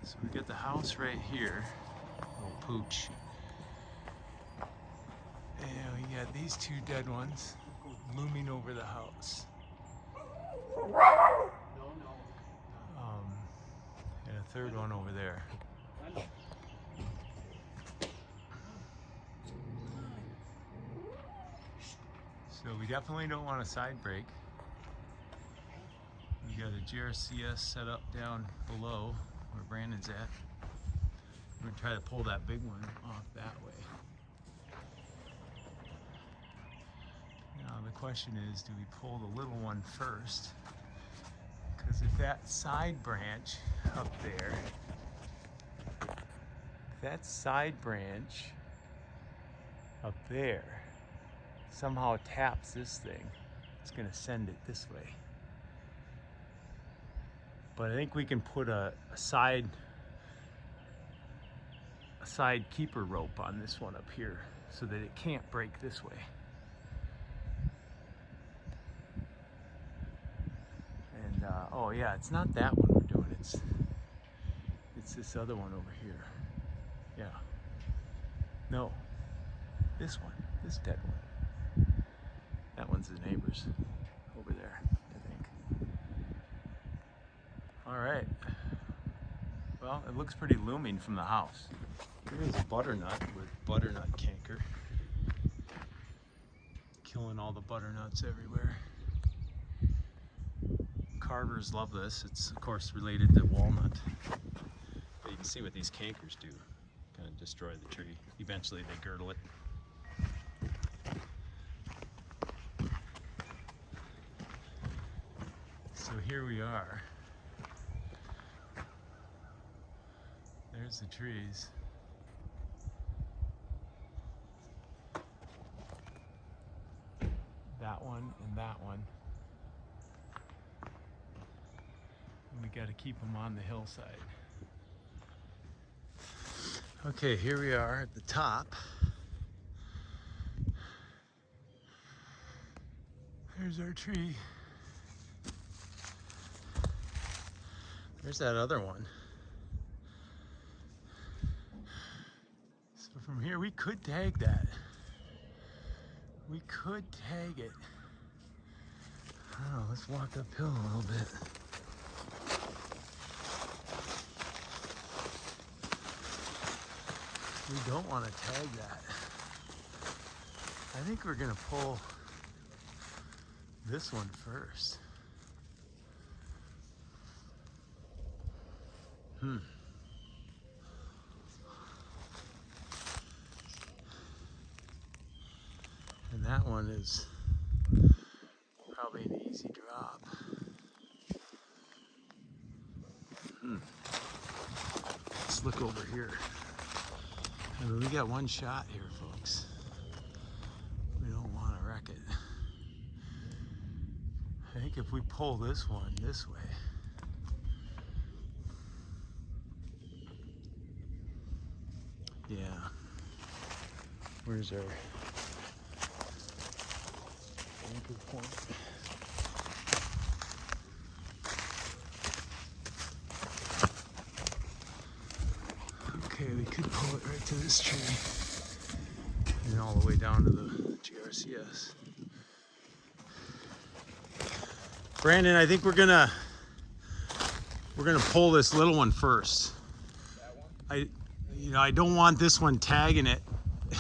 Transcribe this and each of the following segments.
So we got the house right here, little pooch. And we got these two dead ones looming over the house. And a third one over there. So we definitely don't want a side brake. We got a GRCS set up down below where Brandon's at. We're gonna try to pull that big one off that way. Now the question is, do we pull the little one first? Because if that side branch up there, somehow taps this thing, it's gonna send it this way. But I think we can put a side keeper rope on this one up here so that it can't break this way. And oh yeah, it's not that one we're doing, it's this other one over here. Yeah. No, this one, this dead one. That one's the neighbor's over there, I think. All right. Well, it looks pretty looming from the house. Here's a butternut with butternut canker. Killing all the butternuts everywhere. Carvers love this. It's of course related to walnut. But you can see what these cankers do. Kind of destroy the tree. Eventually they girdle it. So here we are. There's the trees. That one and that one. And we got to keep them on the hillside. Okay, here we are at the top. There's our tree. There's that other one. So from here we could tag that. We could tag it. Oh, let's walk uphill a little bit. We don't want to tag that. I think we're gonna pull this one first. And that one is probably an easy drop. Let's look over here. I mean, we got one shot here, folks. We don't want to wreck it. I think if we pull this one this way, yeah. Where's our anchor point? Okay, we could pull it right to this tree and all the way down to the GRCS. Brandon, I think we're gonna pull this little one first. That one? I don't want this one tagging it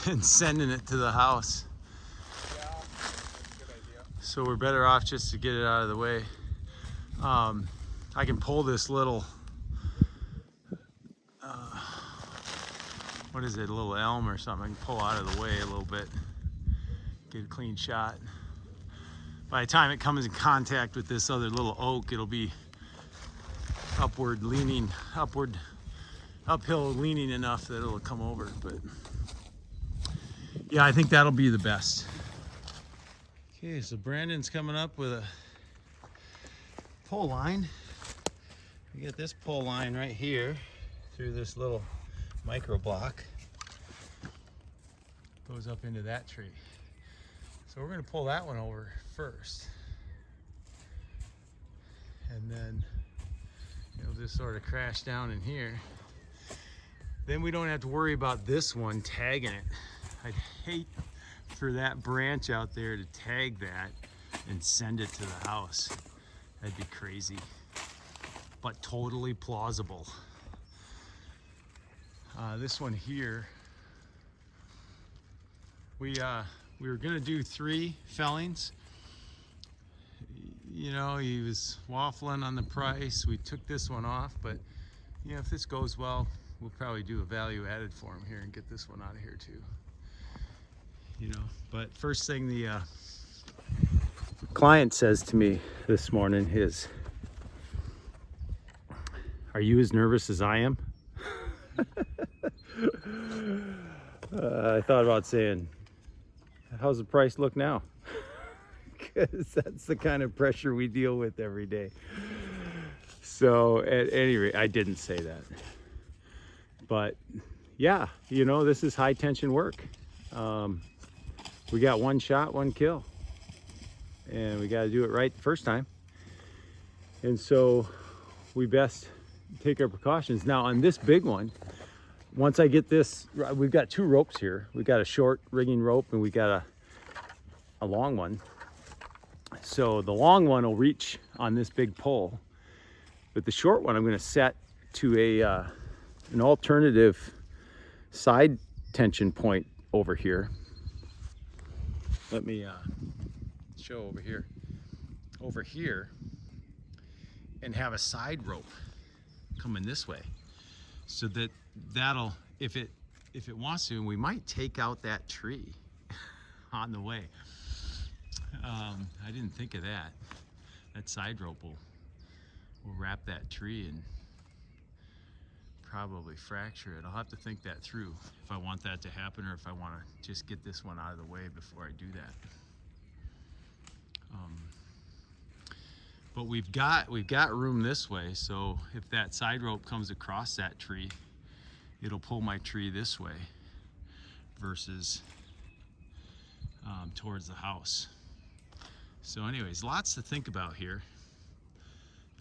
and sending it to the house. Yeah, that's a good idea. So we're better off just to get it out of the way. I can pull this little, what is it, a little elm or something. I can pull out of the way a little bit, get a clean shot. By the time it comes in contact with this other little oak, it'll be uphill leaning enough that it'll come over. But yeah, I think that'll be the best. Okay, so Brandon's coming up with a pole line. We get this pole line right here through this little micro block. Goes up into that tree. So we're gonna pull that one over first. And then it'll just sort of crash down in here. Then we don't have to worry about this one tagging it. I'd hate for that branch out there to tag that and send it to the house. That'd be crazy, but totally plausible. This one here, we were gonna do 3 fellings. You know, he was waffling on the price. We took this one off, but you know, if this goes well, we'll probably do a value added for him here and get this one out of here too. You know, but first thing the client says to me this morning is, "Are you as nervous as I am?" I thought about saying, "How's the price look now?" Because that's the kind of pressure we deal with every day. So at any rate, I didn't say that. But yeah, you know, this is high tension work. We got 1 shot, 1 kill. And we got to do it right the first time. And so we best take our precautions. Now on this big one, once I get this, we've got 2 ropes here. We've got a short rigging rope and we got a long one. So the long one will reach on this big pole, but the short one I'm going to set to an alternative side tension point over here. Let me show over here, and have a side rope coming this way, so that'll, if it wants to, and we might take out that tree on the way. I didn't think of that. That side rope will wrap that tree and probably fracture it. I'll have to think that through if I want that to happen, or if I want to just get this one out of the way before I do that. But we've got room this way, so if that side rope comes across that tree, it'll pull my tree this way versus towards the house. So anyways, lots to think about here.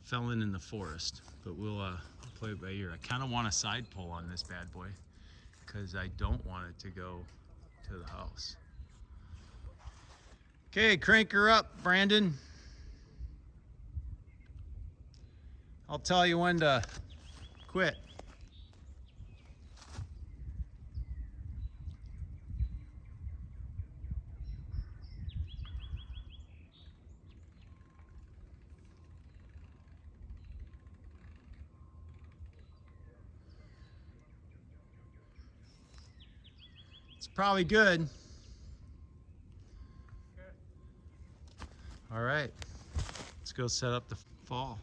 Felling in the forest, but we'll play it by ear. I kind of want a side pull on this bad boy because I don't want it to go to the house. Okay, crank her up, Brandon. I'll tell you when to quit. It's probably good. All right, let's go set up the fall.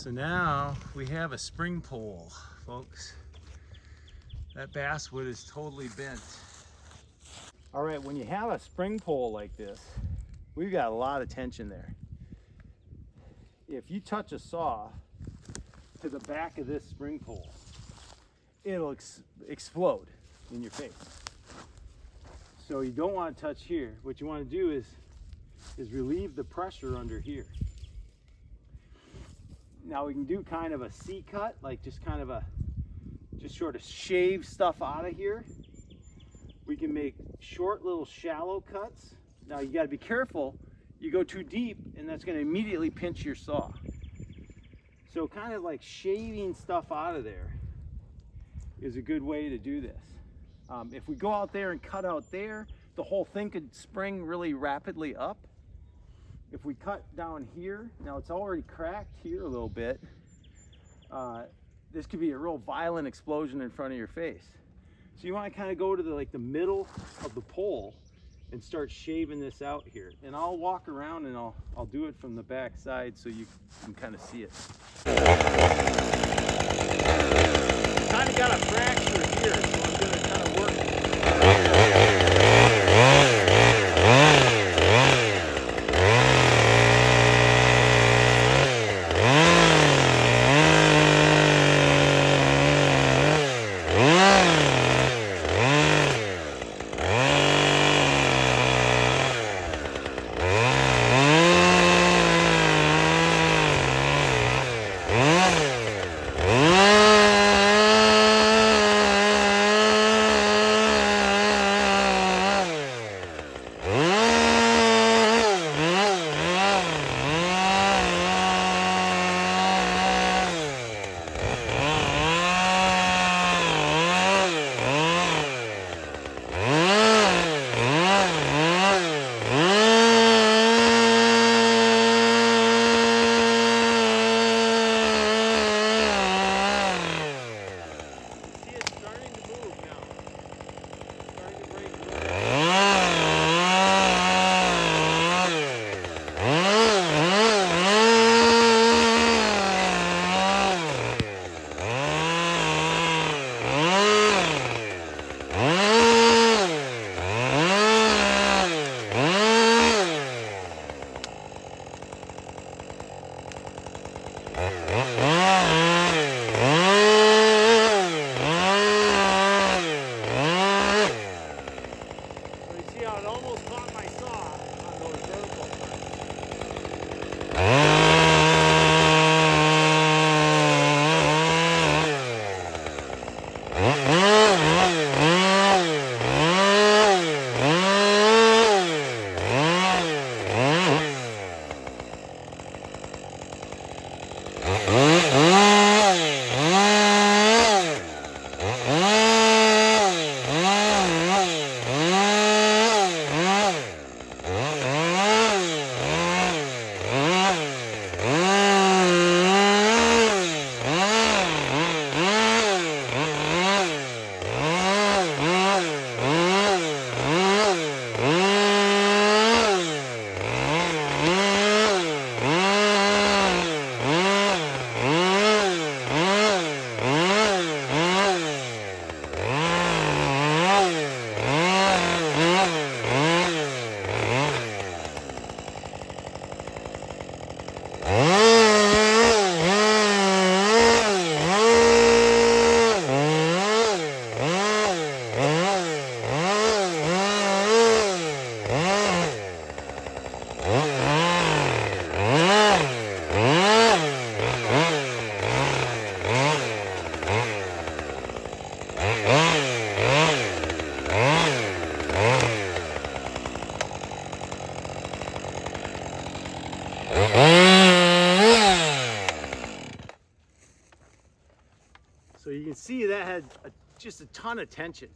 So now we have a spring pole, folks. That basswood is totally bent. All right, when you have a spring pole like this, we've got a lot of tension there. If you touch a saw to the back of this spring pole, it'll explode in your face. So you don't want to touch here. What you want to do is relieve the pressure under here. Now we can do kind of a C-cut, like just sort of shave stuff out of here. We can make short little shallow cuts. Now you got to be careful. You go too deep and that's going to immediately pinch your saw. So kind of like shaving stuff out of there is a good way to do this. If we go out there and cut out there, the whole thing could spring really rapidly up. If we cut down here, now it's already cracked here a little bit. This could be a real violent explosion in front of your face. So you want to kind of go to the middle of the pole and start shaving this out here. And I'll walk around and I'll do it from the back side so you can kind of see it. Kind of got a fracture here, so I'm going to kind of work. So you can see that had just a ton of tension.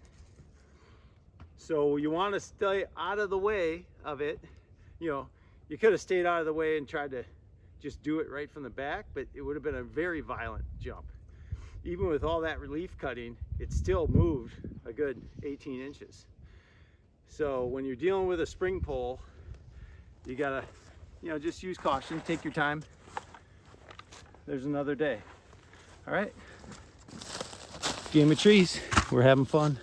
So you want to stay out of the way of it. You know, you could have stayed out of the way and tried to just do it right from the back, but it would have been a very violent jump. Even with all that relief cutting, it still moved a good 18 inches. So when you're dealing with a spring pole, you gotta, just use caution, take your time. there's another day. All right. Game of trees. We're having fun.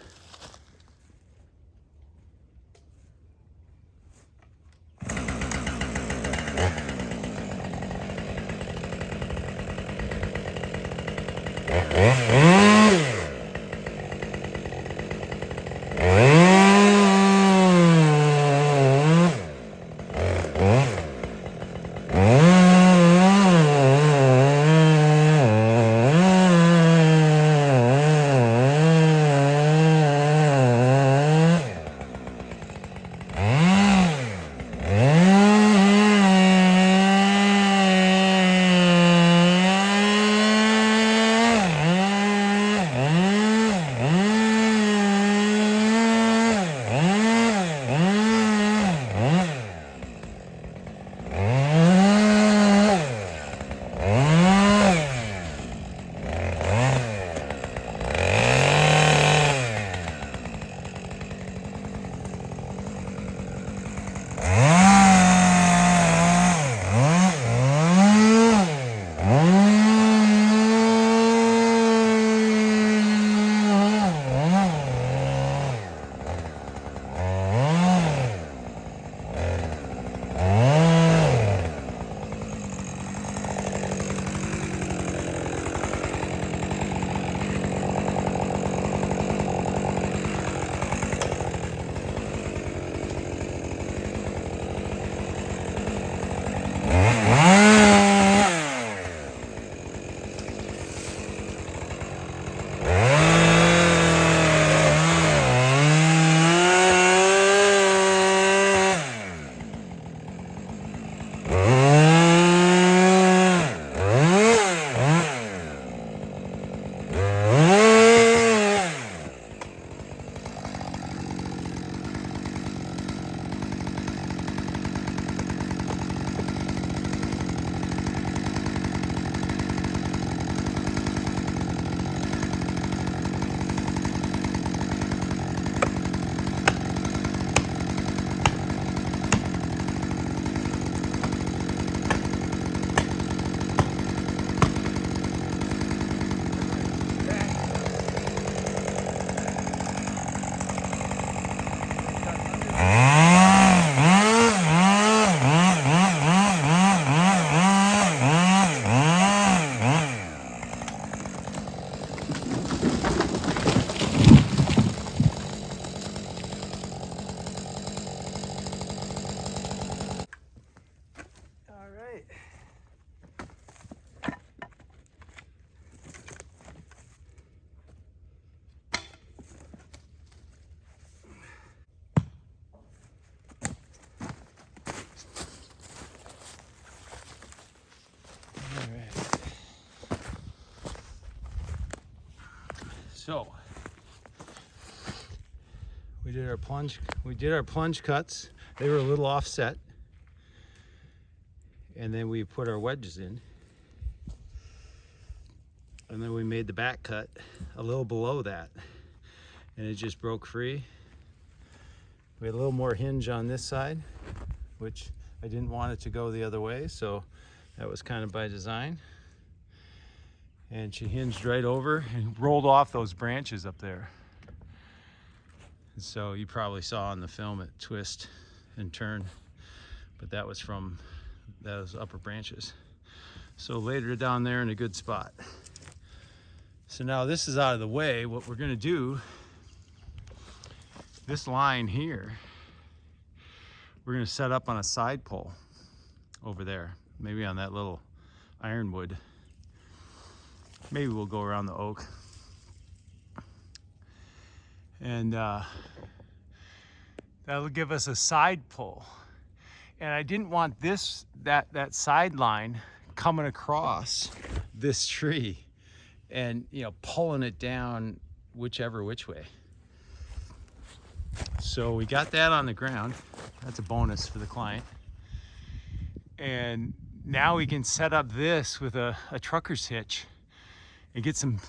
So we did our plunge cuts. They were a little offset. And then we put our wedges in. And then we made the back cut a little below that. And it just broke free. We had a little more hinge on this side, which I didn't want it to go the other way, so that was kind of by design. And she hinged right over and rolled off those branches up there. And so you probably saw on the film it twist and turn, but that was from those upper branches. So laid her down there in a good spot. So now this is out of the way. What we're gonna do, this line here, we're gonna set up on a side pole over there, maybe on that little ironwood. Maybe we'll go around the oak. And that'll give us a side pull. And I didn't want that sideline coming across this tree and, you know, pulling it down which way. So we got that on the ground. That's a bonus for the client. And now we can set up this with a trucker's hitch and get some,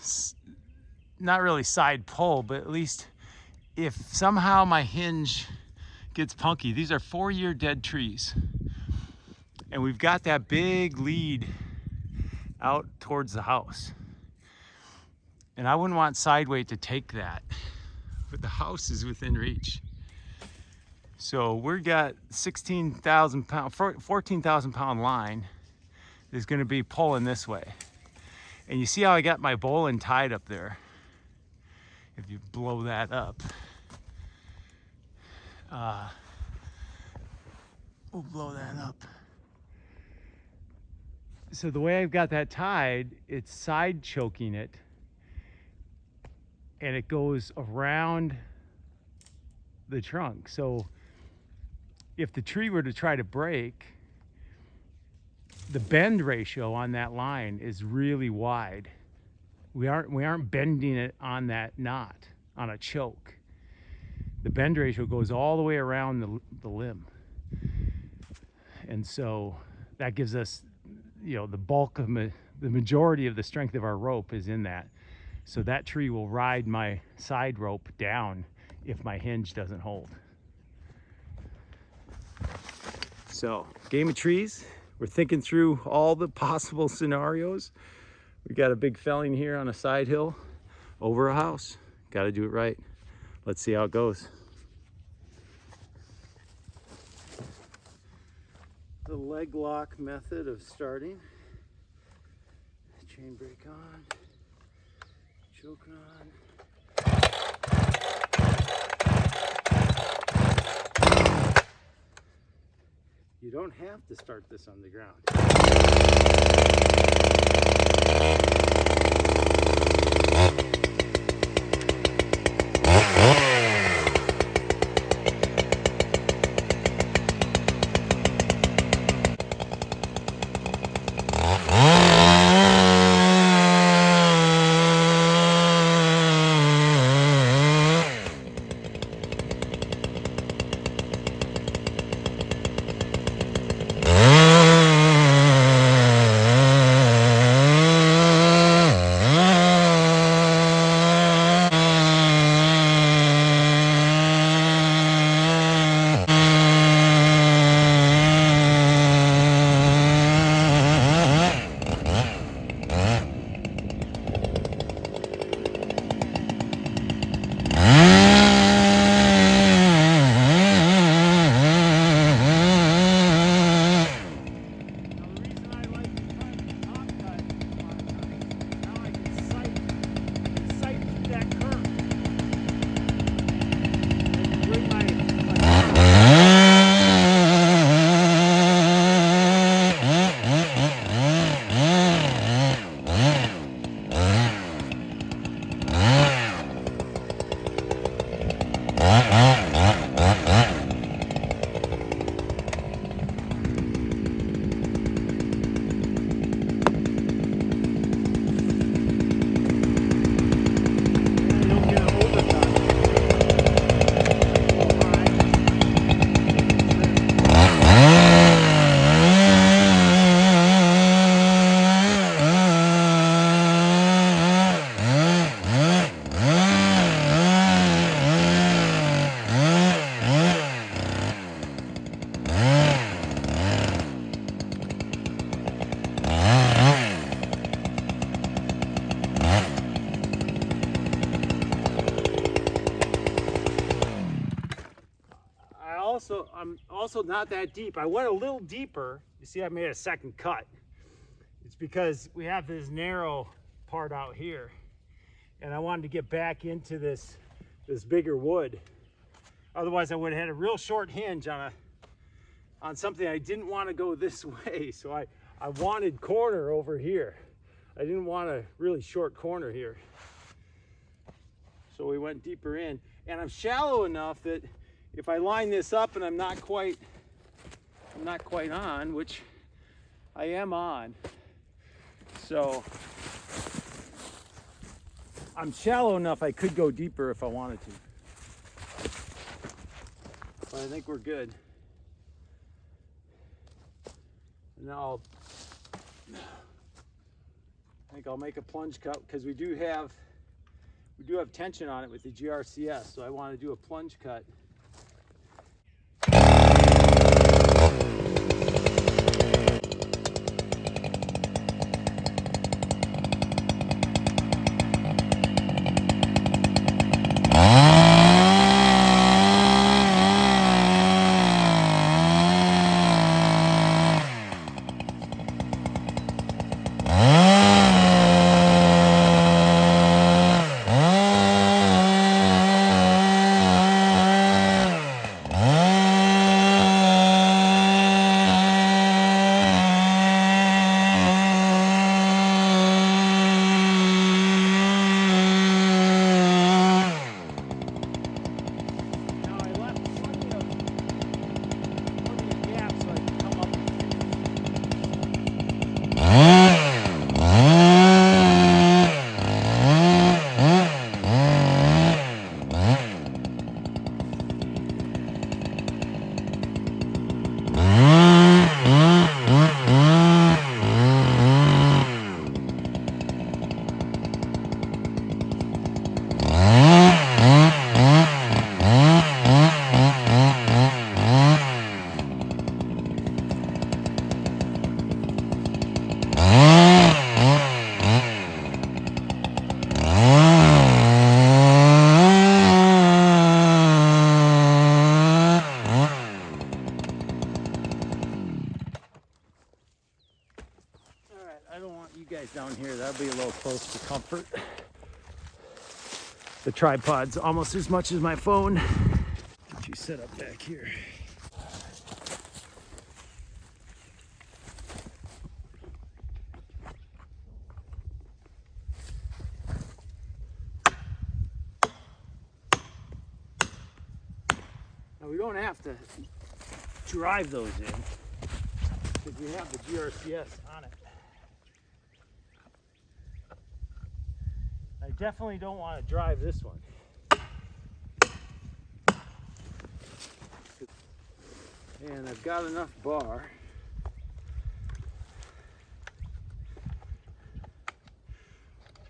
not really side pull, but at least if somehow my hinge gets punky. These are 4-year dead trees. And we've got that big lead out towards the house. And I wouldn't want sideweight to take that, but the house is within reach. So we've got 16,000 pound, 14,000 pound line is gonna be pulling this way. And you see how I got my bowline tied up there? If you blow that up, we'll blow that up. So the way I've got that tied, it's side choking it, and it goes around the trunk. So if the tree were to try to break, the bend ratio on that line is really wide. We aren't bending it on that knot, on a choke. The bend ratio goes all the way around the limb. And so that gives us, you know, the bulk of the majority of the strength of our rope is in that. So that tree will ride my side rope down if my hinge doesn't hold. So, game of trees. We're thinking through all the possible scenarios. We got a big felling here on a side hill over a house. Got to do it right. Let's see how it goes. The leg lock method of starting. Chain brake on, choke on. You don't have to start this on the ground. I'm also not that deep. I went a little deeper. You see, I made a second cut. It's because we have this narrow part out here, and I wanted to get back into this bigger wood. Otherwise, I would have had a real short hinge on something I didn't want to go this way. So I wanted corner over here. I didn't want a really short corner here. So we went deeper in, and I'm shallow enough that if I line this up and I'm not quite on, which I am on. So I'm shallow enough I could go deeper if I wanted to. But I think we're good. Now I think I'll make a plunge cut because we do have tension on it with the GRCS, so I want to do a plunge cut. guys down here, that'll be a little close to comfort. The tripod's almost as much as my phone. Get you set up back here. Now we don't have to drive those in because we have the GRCS on it. I definitely don't want to drive this one. And I've got enough bar.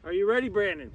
Are you ready, Brandon?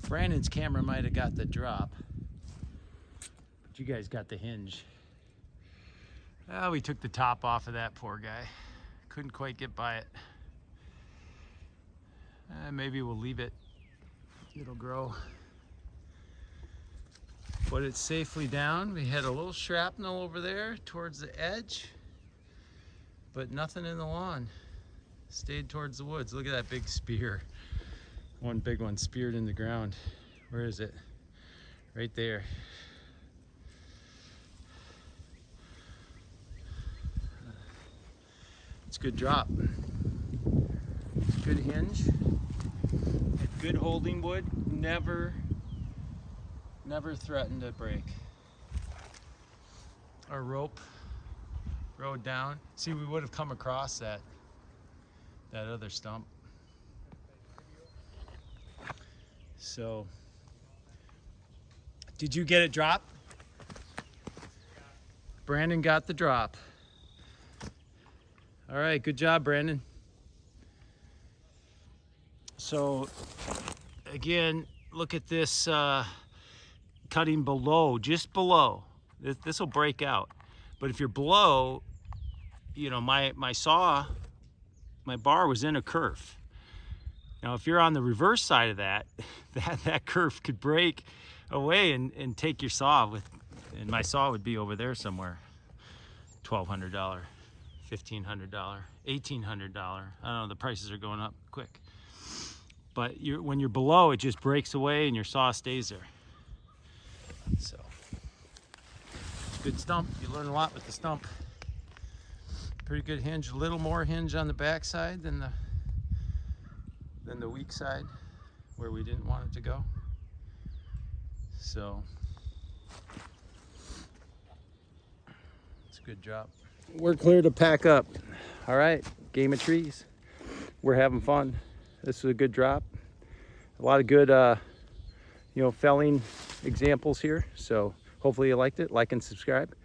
Brandon's camera might have got the drop, but you guys got the hinge. Well, we took the top off of that poor guy. Couldn't quite get by it. Maybe we'll leave it. It'll grow. But it's safely down. We had a little shrapnel over there towards the edge, but nothing in the lawn. Stayed towards the woods. Look at that big spear. One big one speared in the ground. Where is it? Right there. It's a good drop. It's a good hinge. Good holding wood. Never threatened to break. Our rope rode down. See, we would have come across that other stump. So, did you get it drop? Brandon got the drop. All right, good job, Brandon. So, again, look at this cutting below, just below. This will break out. But if you're below, you know, my bar was in a curve. Now, if you're on the reverse side of that, that curve could break away and take your saw with, and my saw would be over there somewhere. $1,200, $1,500, $1,800. I don't know, the prices are going up quick. But when you're below, it just breaks away and your saw stays there. So, it's a good stump. You learn a lot with the stump. Pretty good hinge, a little more hinge on the back side than the weak side where we didn't want it to go. So it's a good drop. We're clear to pack up. All right, game of trees. We're having fun. This was a good drop. A lot of good felling examples here. So hopefully you liked it. Like and subscribe.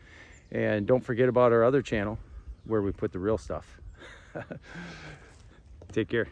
And don't forget about our other channel where we put the real stuff. Take care.